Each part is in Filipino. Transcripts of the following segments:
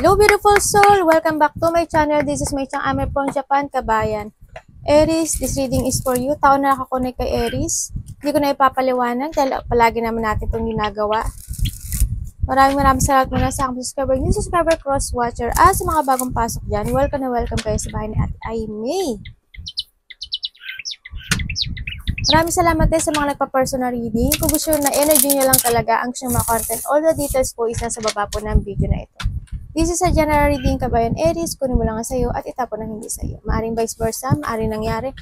Hello beautiful soul! Welcome back to my channel. This is my channel. I'm from Japan, Kabayan. Aries, this reading is for you. Tao na nakakonect kay Aries. Hindi ko na ipapaliwanag dahil palagi naman natin itong ginagawa. Maraming salamat muna sa aking subscriber, new subscriber, cross watcher, sa mga bagong pasok dyan. Welcome na welcome kayo sa bahay ni Ate Aimee. Maraming salamat din sa mga nagpa-personal reading. Kung gusto na energy nyo lang talaga ang gusto mga content, all the details po is nasa baba po ng video na ito. This is a general reading, Kabayan Aries. Kunin mo lang ang sayo at itapon ang hindi sayo. Maaring vice versa, maaring nangyari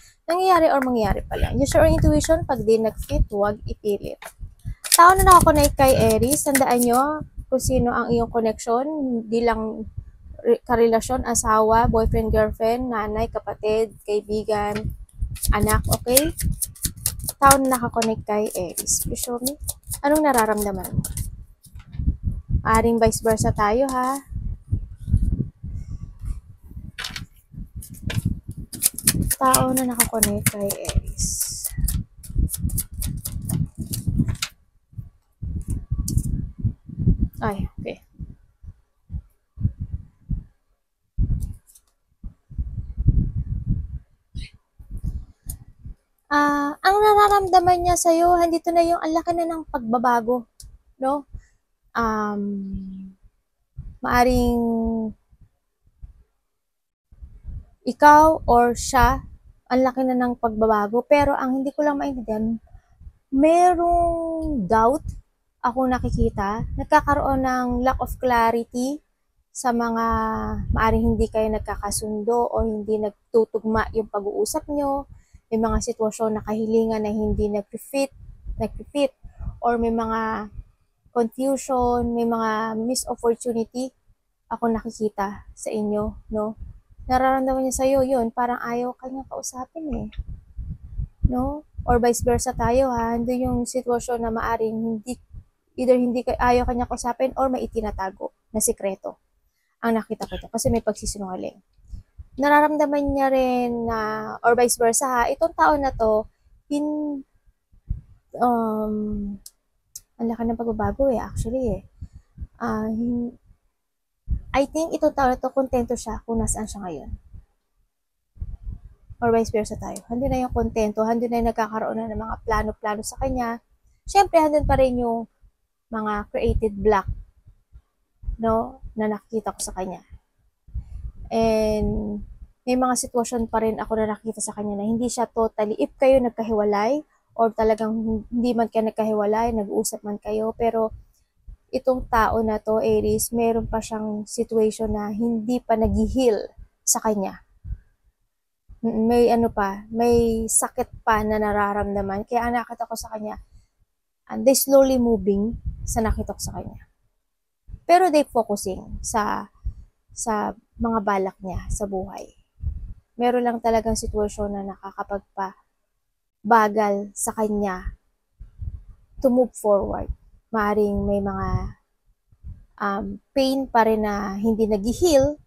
or mangyayari pala. Use your intuition. Pag di nag-fit, huwag ipilit. Tao na nakakonect kay Aries, tandaan nyo kung sino ang iyong connection. Hindi lang karelasyon, asawa, boyfriend, girlfriend, nanay, kapatid, kaibigan, anak, okay? Tao na nakakonect kay Aries. Please show me. Anong nararamdaman mo? Maaring vice versa tayo, ha? Tao na nakakonect kay Aries. Ay, okay. Ang nararamdaman niya sa'yo, andito na yung ang laki na ng pagbabago, no? Maaring ikaw or siya, ang laki na ng pagbabago, pero ang hindi ko lang maintindihan, merong doubt ako nakikita, nagkakaroon ng lack of clarity sa mga maaring hindi kayo nagkakasundo o hindi nagtutugma yung pag-uusap nyo, may mga sitwasyon na kahilingan na hindi nag-fit, or may mga confusion, may mga missed opportunity ako nakikita sa inyo, no? Nararamdaman niya sa'yo yun, parang ayaw kanya kausapin eh. No? Or vice versa tayo ha, hindi yung sitwasyon na maaring hindi ayaw kanya kausapin or may itinatago na sikreto. Ang nakita ko to kasi may pagsisinungaling. Nararamdaman niya rin na, or vice versa ha, itong tao na to, ang laki ng pagbabago actually I think itong tao na to, kontento siya kung nasaan siya ngayon. Or vice versa tayo. Handun na yung kontento, handun na yung nagkakaroon na ng mga plano-plano sa kanya. Siyempre, handun pa rin yung mga creative block, no, na nakikita ko sa kanya. And may mga sitwasyon pa rin ako na nakikita sa kanya na hindi siya totally, if kayo nagkahiwalay, or talagang hindi man kayo nagkahiwalay, nag-uusap man kayo, pero itong tao na to, Aries, meron pa siyang situation na hindi pa nag-heal sa kanya. May may sakit pa na nararamdaman. Kaya nakita ko sa kanya, and they slowly moving sa nakita ko sa kanya. Pero they focusing sa mga balak niya sa buhay. Meron lang talagang sitwasyon na nakakapagpabagal sa kanya to move forward. Maaring may mga pain pa rin na hindi nag-heal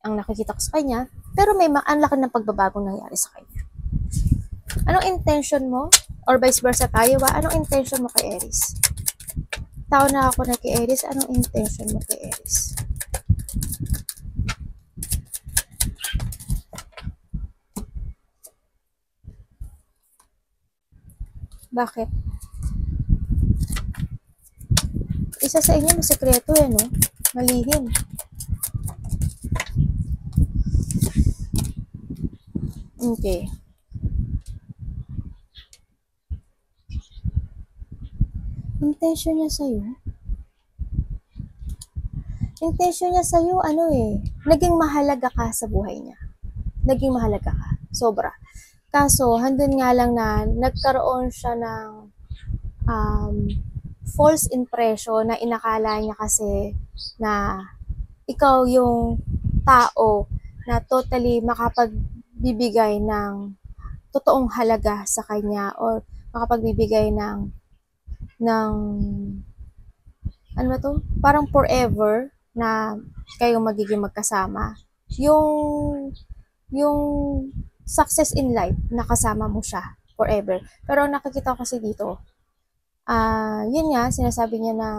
ang nakikita ko sa kanya, pero may ang laki ng pagbabagong nangyari sa kanya. Anong intention mo? Or vice versa tayo ba? Anong intention mo kay Aries? Tao na ako na kay Aries, anong intention mo kay Aries? Bakit? Isa sa inyo, masikreto yan, no? Malihim. Okay. Intention niya sa'yo, naging mahalaga ka sa buhay niya. Naging mahalaga ka. Sobra. Kaso, handun nga lang na nagkaroon siya ng false impression na inakala niya kasi na ikaw yung tao na totally makapagbibigay ng totoong halaga sa kanya or makapagbibigay ng parang forever na kayong magiging magkasama. Yung success in life, nakasama mo siya forever. Pero nakikita ko kasi dito, yun nga, sinasabi niya na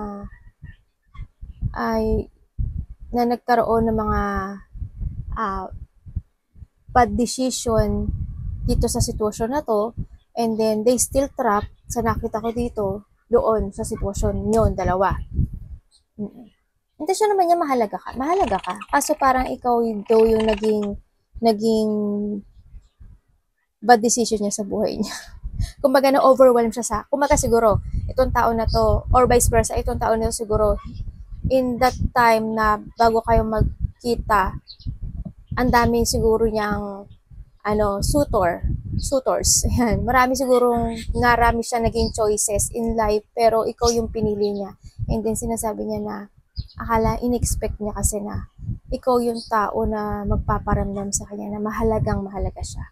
na nagkaroon ng mga bad decision dito sa sitwasyon na to, and then they still trap sa nakita ko dito doon sa sitwasyon nyo, dalawa. Intention naman niya mahalaga ka. Kaso parang ikaw daw yung naging bad decision niya sa buhay niya. Kumbaga na-overwhelm siya kumbaga siguro, itong tao na to, or vice versa, itong tao na to siguro, in that time na bago kayo magkita, ang dami siguro niyang suitors. Yan. Marami siya naging choices in life, pero ikaw yung pinili niya. And then sinasabi niya na in-expect niya kasi na ikaw yung tao na magpaparamdam sa kanya na mahalaga siya.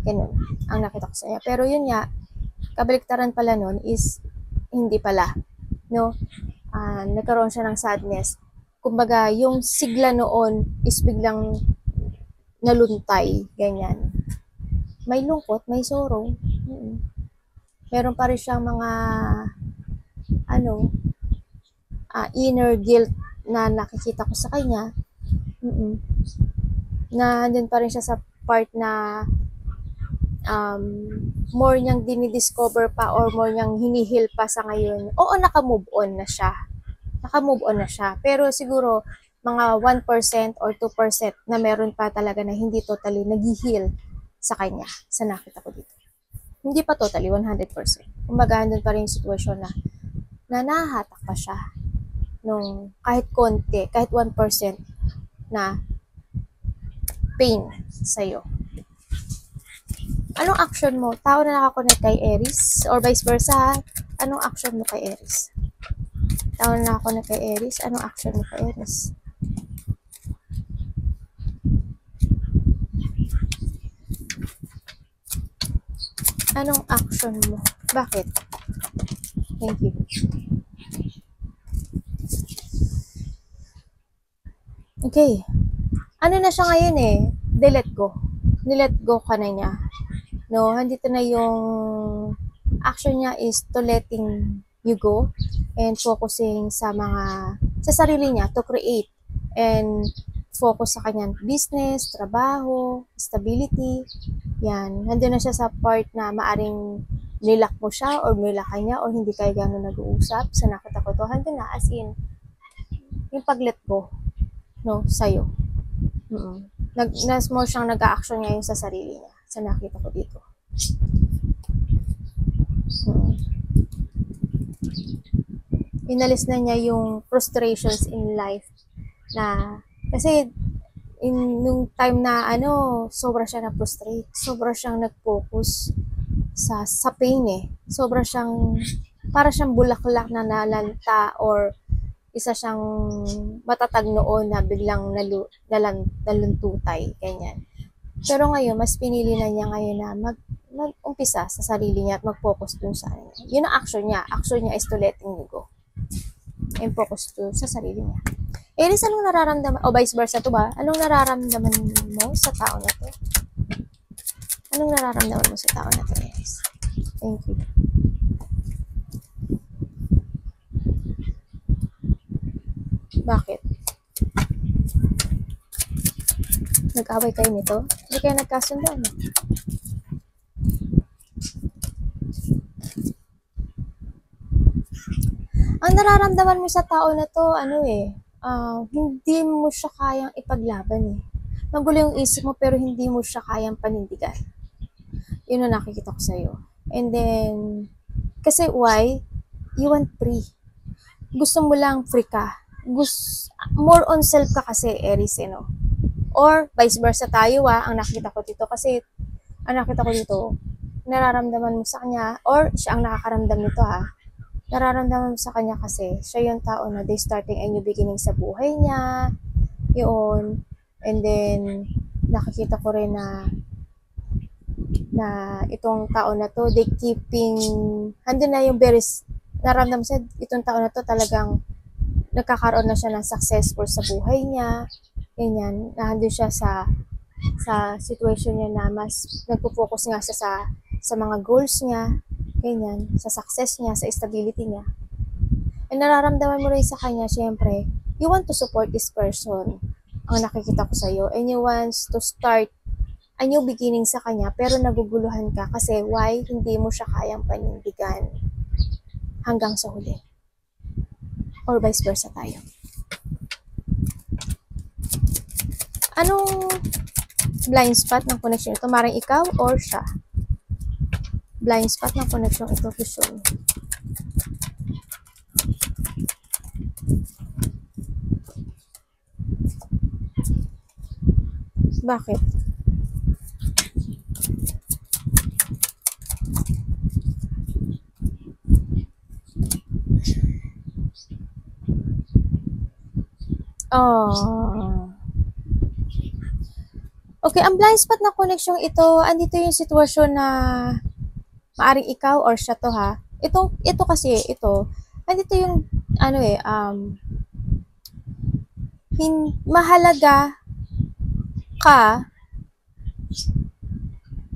Ganun ang nakita ko sa kanya. Pero yun nga, kabaliktaran pala nun is hindi pala. No? Nagkaroon siya ng sadness. Kumbaga, yung sigla noon is biglang naluntay. Ganyan. May lungkot, may sorrow. Meron pa rin siyang mga inner guilt na nakikita ko sa kanya. Na andun pa rin siya sa part na more niyang dinidiscover pa or more niyang hinihil pa sa ngayon. Oo, naka-move on na siya. Pero siguro, mga 1% or 2% na meron pa talaga na hindi totally nag-heal sa kanya, sa nakita ko dito. Hindi pa totally 100%. Kumbaga, andun pa rin yung sitwasyon na nahahatak pa siya nung kahit konti, kahit 1% na pain sa'yo. Anong action mo? Tao na nakakonect kay Aries or vice versa, anong action mo kay Aries? Tao na nakakonect kay Aries, anong action mo kay Aries? Anong action mo? Bakit? Thank you. Okay. Ano na siya ngayon eh? Nilet go ka na niya. No, andito na yung action niya is to letting you go and focusing sa sarili niya to create and focus sa kanyang business, trabaho, stability. Yan. Nandun na siya sa part na maaring nilak mo siya or nilak ka niya or hindi kayo gano'n nag-uusap sa nakita ko to. Nandun na as in yung pag-let go, no, sa'yo. Nas more siyang nag-a-action ngayon sa sarili niya sa nakita ko dito. Inalis na niya yung frustrations in life na kasi nung time na sobra siya na-frustrate, sobra siyang nag-focus sa pain eh. Sobra siyang para siyang bulaklak na nalanta or isa siyang matatag noon na biglang naluntutay, ganyan. Pero ngayon, mas pinili na niya ngayon na mag-umpisa sa sarili niya at mag-focus dun sa niya. Yun ang action niya. Action niya is to letting you go. And focus to sa sarili niya. Aries, anong nararamdaman? O vice versa to ba? Anong nararamdaman mo sa tao na to? Anong nararamdaman mo sa tao na to, Aries? Thank you. Bakit? Nag-away kayo nito? Hindi kayo nagkasundo, ano? Ang nararamdaman mo sa tao na to, hindi mo siya kayang ipaglaban eh. Magulo yung isip mo pero hindi mo siya kayang panindigan. Yun ang nakikita ko sa'yo. And then, kasi why? You want free. Gusto mo lang free ka. More on self ka kasi, Aries, no? Or vice versa tayo ang nakita ko dito. Kasi, ang nakita ko dito, nararamdaman mo sa kanya, or siya ang nakakaramdam nito nararamdaman mo sa kanya kasi siya yung tao na they starting a new beginning sa buhay niya. Yun. And then, nakikita ko rin na itong tao na to, they keeping, andun na yung nararamdaman siya, itong tao na to talagang nagkakaroon na siya ng successful sa buhay niya. Ganyan. Nandun siya sa situation niya na mas nagpo-focus nga siya sa mga goals niya. Ganyan. Sa success niya, sa stability niya. And nararamdaman mo rin sa kanya, syempre, you want to support this person, ang nakikita ko sa'yo, and you want to start a new beginning sa kanya, pero naguguluhan ka kasi why hindi mo siya kayang panindigan hanggang sa huli. Or vice versa tayo. Anong blind spot ng connection ito? Maring ikaw or siya? Blind spot ng connection ito to show. Bakit? Oh. Okay, ang blind spot na connection ito, andito yung sitwasyon na maaring ikaw or siya to ha. Ito kasi, andito yung, mahalaga ka,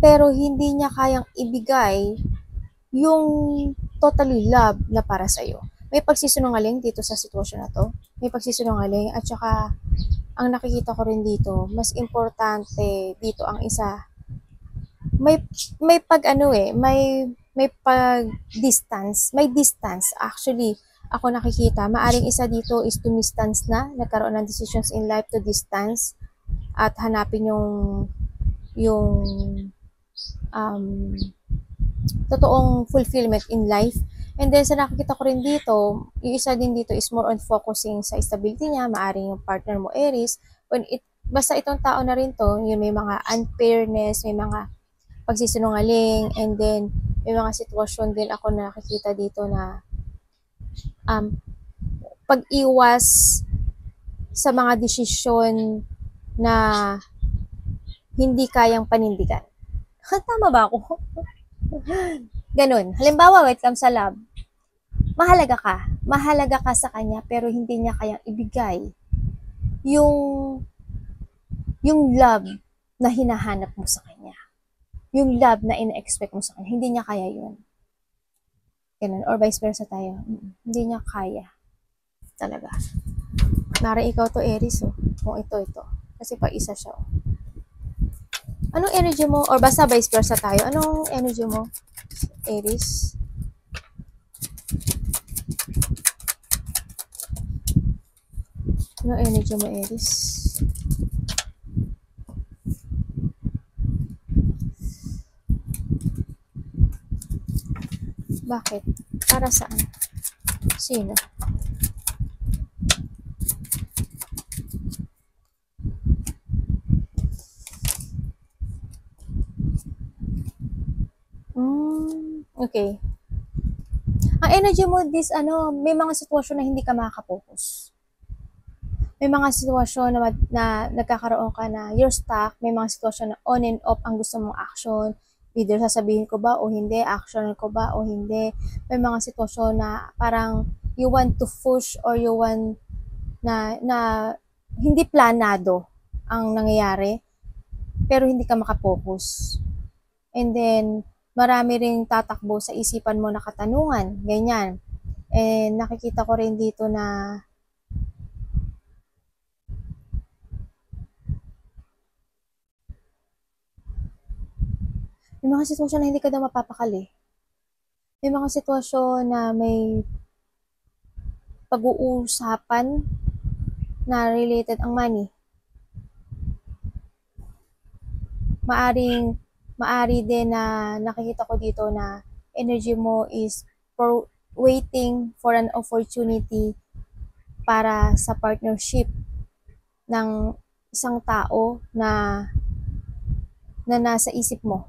pero hindi niya kayang ibigay yung totally love na para sa'yo. May pagsisinungaling dito sa sitwasyon na to. May pagsisinungaling at saka ang nakikita ko rin dito, mas importante dito ang isa. May pag may pag distance, may distance actually. Ako nakikita, maaring isa dito is to distance na, nagkaroon ng decisions in life to distance at hanapin yung totoong fulfillment in life. And then sa nakikita ko rin dito, yung isa din dito is more on focusing sa stability niya, maaring yung partner mo Aries. Basta itong tao na rin to, yung may mga unfairness, may mga pagsisinungaling, and then may mga sitwasyon din ako na nakikita dito na pag-iwas sa mga desisyon na hindi kayang panindigan. Tama ba ako? Ganun. Halimbawa, when it comes sa love, mahalaga ka sa kanya, pero hindi niya kayang ibigay yung love na hinahanap mo sa kanya. Yung love na ina-expect mo sa kanya, hindi niya kaya yun. Ganun. Or vice versa tayo. Hindi niya kaya. Talaga. Mara ikaw to Aries, oh. Kung ito. Kasi pa isa siya, oh. Anong energy mo? Or basta vice versa tayo. Anong energy mo? Aries. Anong energy mo, Aries? Bakit? Para saan? Sino? Okay. Ang energy mo may mga sitwasyon na hindi ka makaka-focus. May mga sitwasyon na nagkakaroon ka na you're stuck. May mga sitwasyon na on and off ang gusto mong action. Either sasabihin ko ba o hindi, action ko ba o hindi. May mga sitwasyon na parang you want to push or you want na hindi planado ang nangyayari, pero hindi ka makapokus. And then, marami ring tatakbo sa isipan mo na katanungan, ganyan. And nakikita ko rin dito na may mga sitwasyon na hindi ka daw mapapakali. May mga sitwasyon na may pag-uusapan na related ang money. Maari din na nakikita ko dito na energy mo is for waiting for an opportunity para sa partnership ng isang tao na nasa isip mo.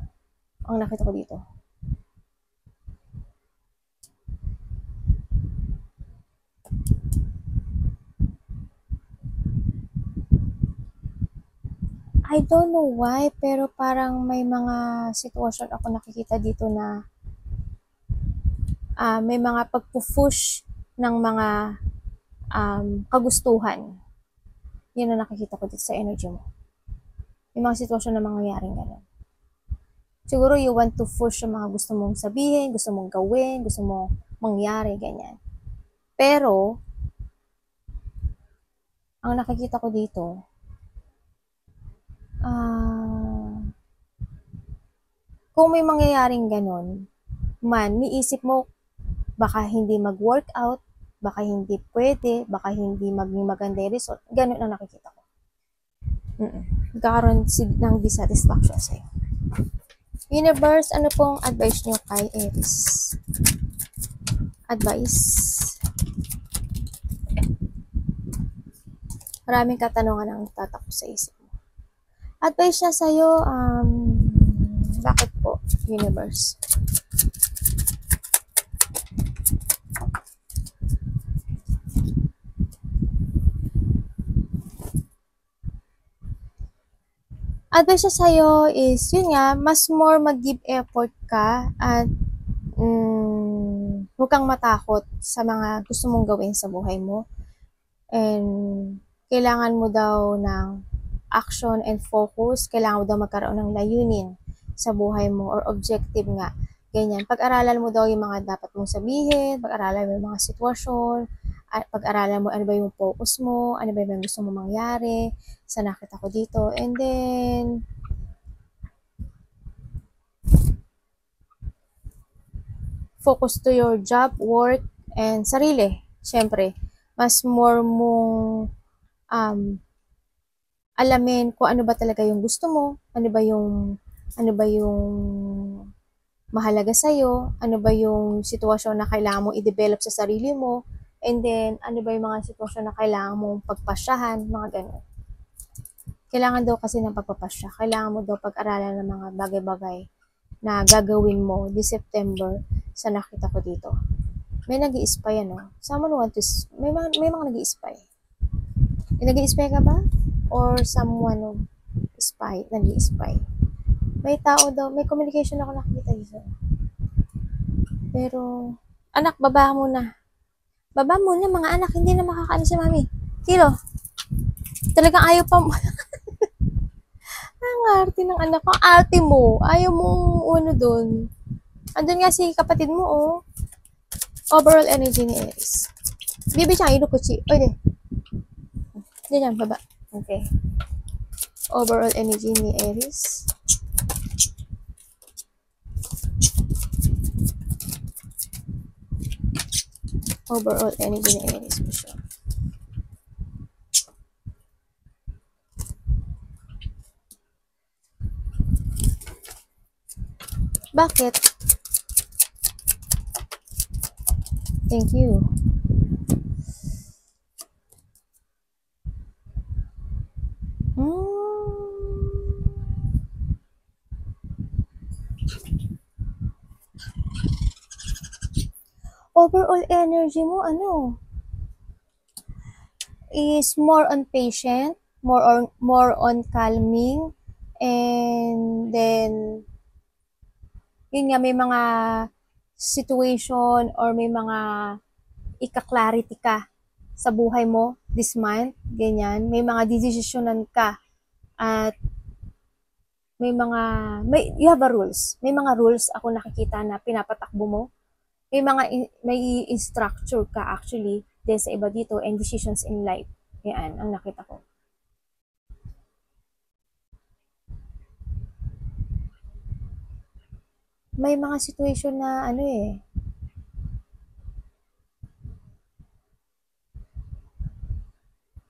Ang nakita ko dito. I don't know why, pero parang may mga sitwasyon ako nakikita dito na may mga pagpupush ng mga kagustuhan. Yan ang nakikita ko dito sa energy mo. May mga sitwasyon na mangyayaring ganun. Siguro you want to push yung mga gusto mong sabihin, gusto mong gawin, gusto mong mangyari, ganyan. Pero, Ang nakikita ko dito, kung may mangyayaring ganon, niisip mo, baka hindi mag-workout, baka hindi pwede, baka hindi maging maganda yung result. Ganun ang nakikita ko. Nagkakaroon ng dissatisfaction sa'yo. Universe, ano pong advice nyo kay Aries? Advice. Maraming katanungan ang tatakbo sa isip mo. Advice niya sa'yo, bakit po, Universe? Advice niya sa'yo is, yun nga, mas more mag-give effort ka at huwag kang matakot sa mga gusto mong gawin sa buhay mo. And kailangan mo daw ng action and focus. Kailangan mo daw magkaroon ng layunin sa buhay mo or objective nga. Ganyan. Pag-aralan mo daw yung mga dapat mong sabihin, pag-aralan mo yung mga sitwasyon, at pag-aralan mo ano ba yung focus mo, ano ba yung gusto mo mangyari, sa nakita ko dito. And then, focus to your job, work, and sarili. Siyempre, mas more mong alamin kung ano ba talaga yung gusto mo, ano ba yung mahalaga sa'yo, ano ba yung sitwasyon na kailangan mong i-develop sa sarili mo, and then, ano ba yung mga sitwasyon na kailangan mong pagpasyahan, mga ganun. Kailangan daw kasi ng pagpapasya. Kailangan mo daw pag-aralan ng mga bagay-bagay na gagawin mo this September sa nakita ko dito. May nag-i-spy, ano? Someone want to, may mga nag-i-spy. May nag-i-spy ka ba? Or someone nag-i-spy? May tao daw, may communication ako nakikita dito. Pero, anak, baba muna. Baba muna, mga anak, hindi na makakaano si mami. Kilo, talagang ayaw pa mo. Ang arte ng anak ko, ate mo. Ayaw mong ano dun. Andun nga si kapatid mo, oh. Overall energy ni Aries. Bibi siya, inukuchi. Oy, de. Diyan, baba. Okay. Overall energy ni Aries. Overall energy ni Aries po siya. Bakit? Thank you. Overall energy mo, ano? Is more on patient, more on calming, and then yun nga, may mga situation or may mga ika-clarity ka sa buhay mo this month, ganyan. May mga desisyonan ka at you have a rules. May mga rules ako nakikita na pinapatakbo mo. May structure ka actually din sa iba dito and decisions in life. Yan, ang nakita ko. May mga situation na ano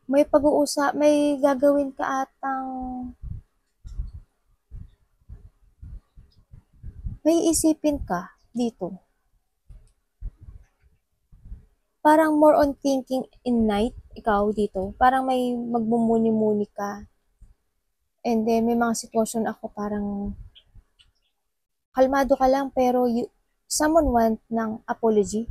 may pag-uusap, may gagawin ka atang may isipin ka dito. Parang more on thinking in night, ikaw dito. Parang may magmumuni-muni ka. And then, may mga sitwasyon ako parang kalmado ka lang pero someone want ng apology.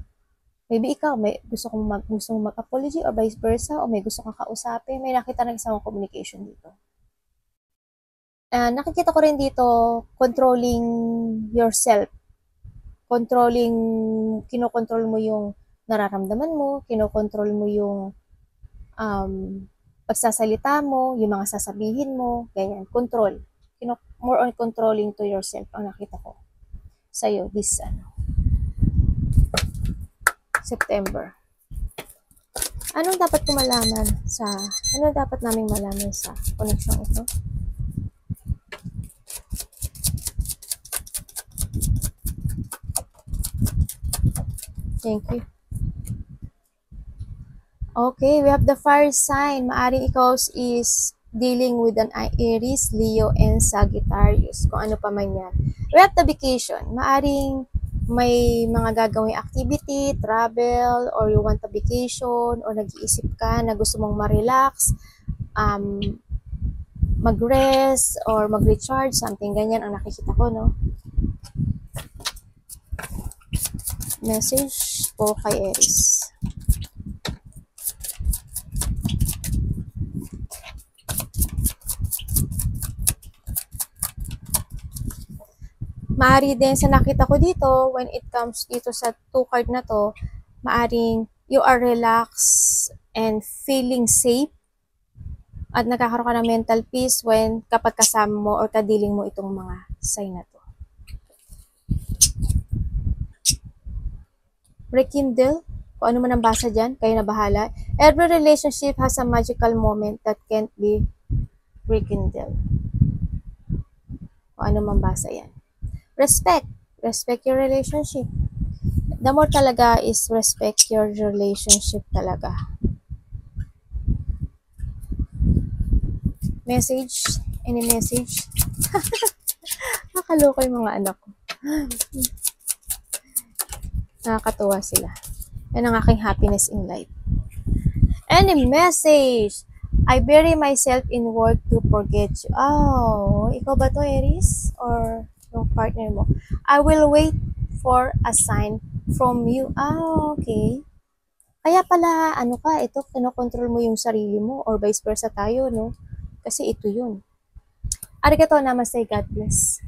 Maybe ikaw, may gusto mong mag-apology or vice versa, o may gusto kang kausapin. May nakita ng isang communication dito. Nakikita ko rin dito, controlling yourself. Kinokontrol mo yung nararamdaman mo, kinokontrol mo yung pagsasalita mo, yung mga sasabihin mo, ganyan, control. More on controlling to yourself ang nakita ko sa'yo this September. Anong dapat ko malaman sa, ano dapat naming malaman sa connection ito? Thank you. Okay, we have the fire sign. Maaring ikaw is dealing with an Aries, Leo, and Sagittarius. Kung ano pa man yan. We have the vacation. Maaring may mga gagawing activity, travel, or you want a vacation, or nag-iisip ka na gusto mong ma-relax, mag-rest, or mag-recharge, something ganyan ang nakikita ko, no? Message po kay Aries. Maari din sa nakita ko dito, when it comes dito sa 2 card na to, maaring you are relaxed and feeling safe at nagkakaroon ka ng mental peace when kapag kasama mo or kadiling mo itong mga sign na to. Rekindle, kung ano man ang basa dyan, kayo na bahala. Every relationship has a magical moment that can't be rekindled. Kung ano man basa yan. Respect. Respect your relationship. The more talaga is respect your relationship talaga. Message? Any message? Nakaloka yung mga anak ko. Nakakatuwa sila. Yan ang aking happiness in life. Any message? I bury myself in work to forget you. Oh, ikaw ba to, Aries? Or yung partner mo? I will wait for a sign from you. Okay. Kaya pala, ano ka, ito, kinokontrol mo yung sarili mo or vice versa tayo, no? Kasi ito yun. Arigato namaste, God bless.